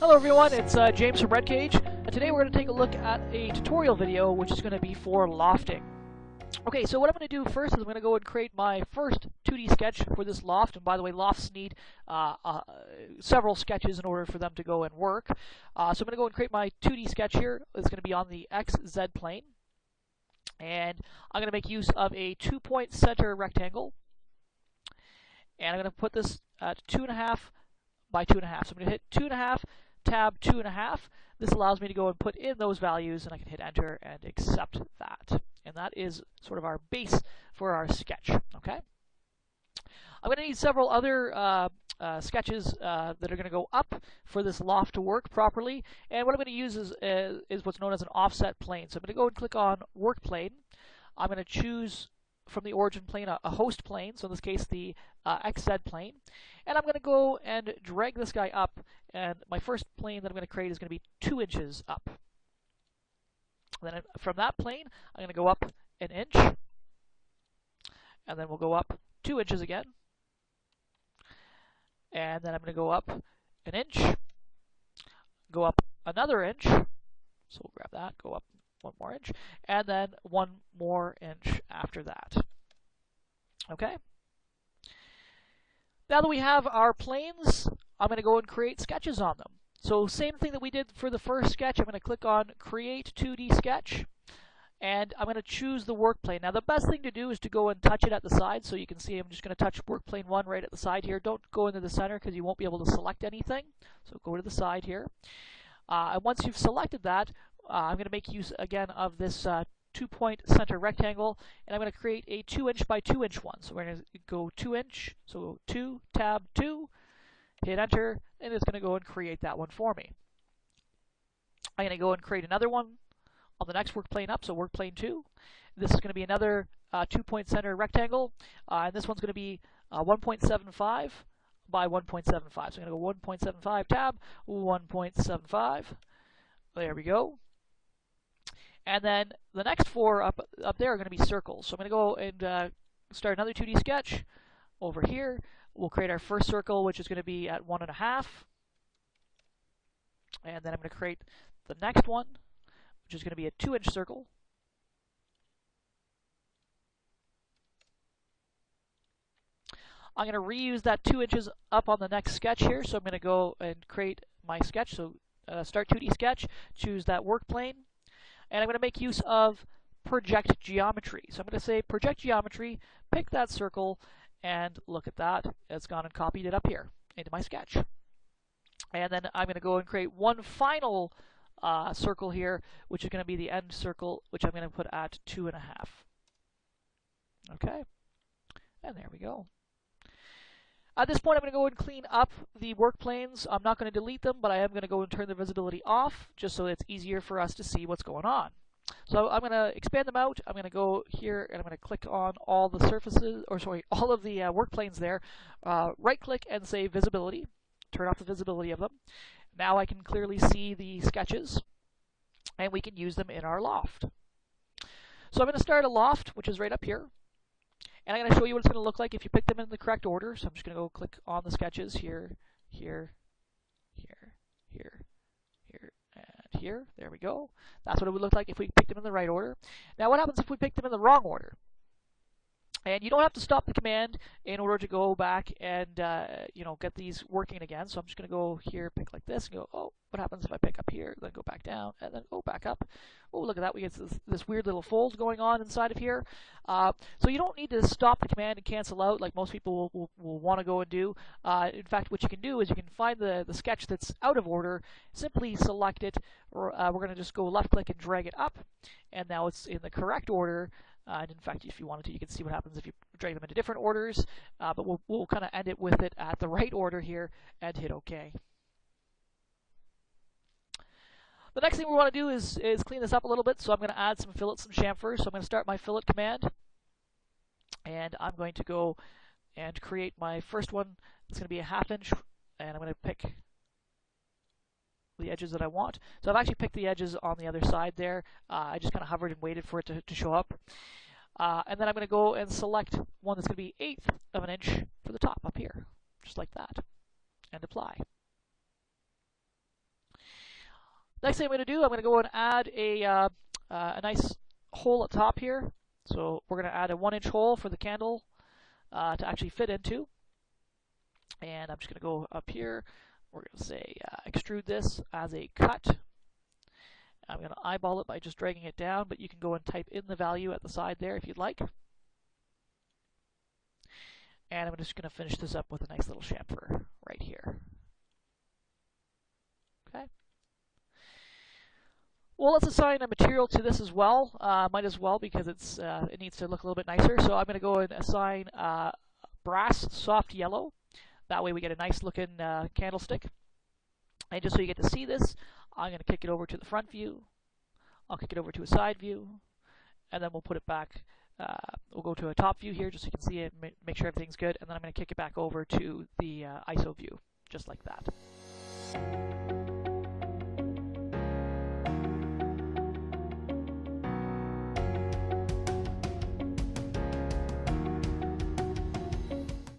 Hello everyone, it's James from Redcage, and today we're going to take a look at a tutorial video which is going to be for lofting. Okay, so what I'm going to do first is I'm going to go and create my first 2D sketch for this loft, and by the way, lofts need several sketches in order for them to go and work. So I'm going to go and create my 2D sketch here. It's going to be on the XZ plane, and I'm going to make use of a 2-point center rectangle, and I'm going to put this at 2.5 by 2.5. So I'm going to hit 2.5, tab 2.5. This allows me to go and put in those values, and I can hit enter and accept that. And that is sort of our base for our sketch. Okay. I'm going to need several other sketches that are going to go up for this loft to work properly. And what I'm going to use is what's known as an offset plane. So I'm going to go and click on work plane. I'm going to choose from the origin plane a host plane, so in this case the XZ plane, and I'm going to go and drag this guy up, and my first plane that I'm going to create is going to be 2 inches up. Then from that plane I'm going to go up an inch, and then we'll go up 2 inches again, and then I'm going to go up an inch, go up another inch, so we'll grab that, go up 1 more inch, and then 1 more inch after that. Okay? Now that we have our planes, I'm going to go and create sketches on them. So same thing that we did for the first sketch, I'm going to click on Create 2D Sketch, and I'm going to choose the work plane. Now the best thing to do is to go and touch it at the side, so you can see I'm just going to touch work plane 1 right at the side here. Don't go into the center because you won't be able to select anything. So go to the side here. And once you've selected that, I'm going to make use again of this 2-point center rectangle, and I'm going to create a 2-inch by 2-inch one. So we're going to go 2 inch, so 2, tab 2, hit enter, and it's going to go and create that one for me. I'm going to go and create another one on the next work plane up, so work plane 2. This is going to be another 2-point center rectangle, and this one's going to be 1.75 by 1.75. So I'm going to go 1.75 tab, 1.75. There we go. And then the next 4 up there are going to be circles. So I'm going to go and start another 2D sketch over here. We'll create our first circle, which is going to be at 1.5. And then I'm going to create the next one, which is going to be a 2-inch circle. I'm going to reuse that 2 inches up on the next sketch here. So I'm going to go and create my sketch. So start 2D sketch, choose that work plane, and I'm going to make use of project geometry. So I'm going to say project geometry, pick that circle, and look at that. It's gone and copied it up here into my sketch. And then I'm going to go and create one final circle here, which is going to be the end circle, which I'm going to put at 2.5. Okay, and there we go. At this point, I'm going to go and clean up the work planes. I'm not going to delete them, but I am going to go and turn the visibility off, just so it's easier for us to see what's going on. So I'm going to expand them out. I'm going to go here, and I'm going to click on all the surfaces, or sorry, all of the work planes there. Right-click and say Visibility. Turn off the visibility of them. Now I can clearly see the sketches, and we can use them in our loft. So I'm going to start a loft, which is right up here. And I'm going to show you what it's going to look like if you pick them in the correct order. So I'm just going to go click on the sketches here, here, here, here, here, and here. There we go. That's what it would look like if we picked them in the right order. Now what happens if we pick them in the wrong order? And you don't have to stop the command in order to go back and get these working again. So I'm just going to go here, pick like this, and go, oh, what happens if I pick up here, then go back down, and then go back up? Oh, look at that. We get this weird little fold going on inside of here. So you don't need to stop the command and cancel out like most people will want to go and do. In fact, what you can do is you can find the sketch that's out of order, simply select it, or we're going to just go left-click and drag it up, and now it's in the correct order. And in fact, if you wanted to, you can see what happens if you drag them into different orders, but we'll kind of end it with it at the right order here and hit OK. The next thing we want to do is clean this up a little bit, so I'm going to add some fillets and chamfers. So I'm going to start my fillet command, and I'm going to go and create my first one. It's going to be a 1/2 inch, and I'm going to pick the edges that I want. So I've actually picked the edges on the other side there. I just kind of hovered and waited for it to show up. And then I'm going to go and select one that's going to be 1/8 of an inch for the top up here, just like that, and apply. Next thing I'm going to do, I'm going to go and add a nice hole at the top here. So we're going to add a 1-inch hole for the candle to actually fit into. And I'm just going to go up here. We're going to say extrude this as a cut. I'm going to eyeball it by just dragging it down, but you can go and type in the value at the side there if you'd like. And I'm just going to finish this up with a nice little chamfer right here. Okay. Well, let's assign a material to this as well. Might as well, because it needs to look a little bit nicer. So I'm going to go and assign brass soft yellow. That way we get a nice looking candlestick. And just so you get to see this, I'm going to kick it over to the front view. I'll kick it over to a side view. And then we'll put it back. We'll go to a top view here just so you can see it, make sure everything's good. And then I'm going to kick it back over to the ISO view, just like that.